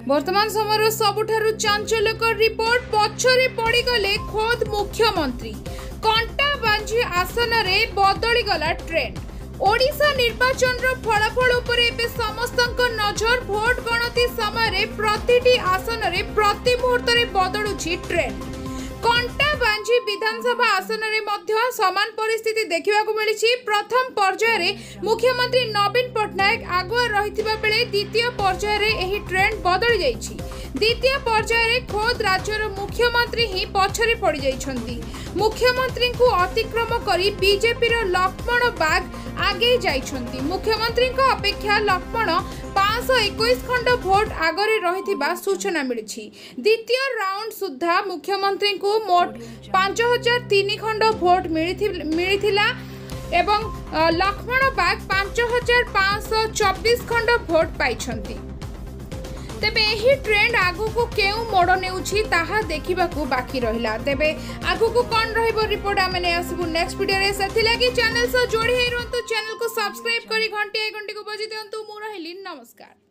वर्तमान समय सबुठारु चांचल्यकर रिपोर्ट पछरे पड़गले खोद मुख्यमंत्री कंटा बांझी आसन रे बदली गला ट्रेंड। ओडिशा निर्वाचन फलाफल उपरे एबे समस्तक नजर। भोट गणति समय प्रतिटी आसन रे प्रति मुहूर्त रे बदलुछि ट्रेंड। कंटा बांझी विधानसभा आसन रे मध्य समान परिस्थिति देखा मिली। प्रथम पर्याय मुख्यमंत्री नवीन पट्टनायक आगुआ रहिथिबा बेले द्वितीय पर्याय एही ट्रेंड बदली जाइछि। द्वितीय पर्याय खोद राज्यर मुख्यमंत्री ही पछरे पड़ जाइछन्ति। मुख्यमंत्री को अतिक्रम करी बीजेपी लक्ष्मण बाग आगे जाइछन्ति। मुख्यमंत्री अपेक्षा लक्ष्मण 521 खंड भोट आगरे रहिथिबा सूचना मिली। द्वितीय राउंड सुधा मुख्यमंत्री को मोट 5003 खंड भोट मिलिथिला एवं लक्ष्मण बाग 5524 खंड भोट पाइछन्ति। तेबे एही ट्रेंड आगु को केउ मोड़ नेउछि ताहा देखिबाकू बाकी रहिला। तेबे आगु को कोन रहइबो रिपोर्ट आमे आसबु नेक्स्ट वीडियो रे। सेथि लागि चैनल से जोड़ी हे रहंतु। चैनल को सब्सक्राइब करी घंटी को बजि दियंतु। मु रहिली नमस्कार।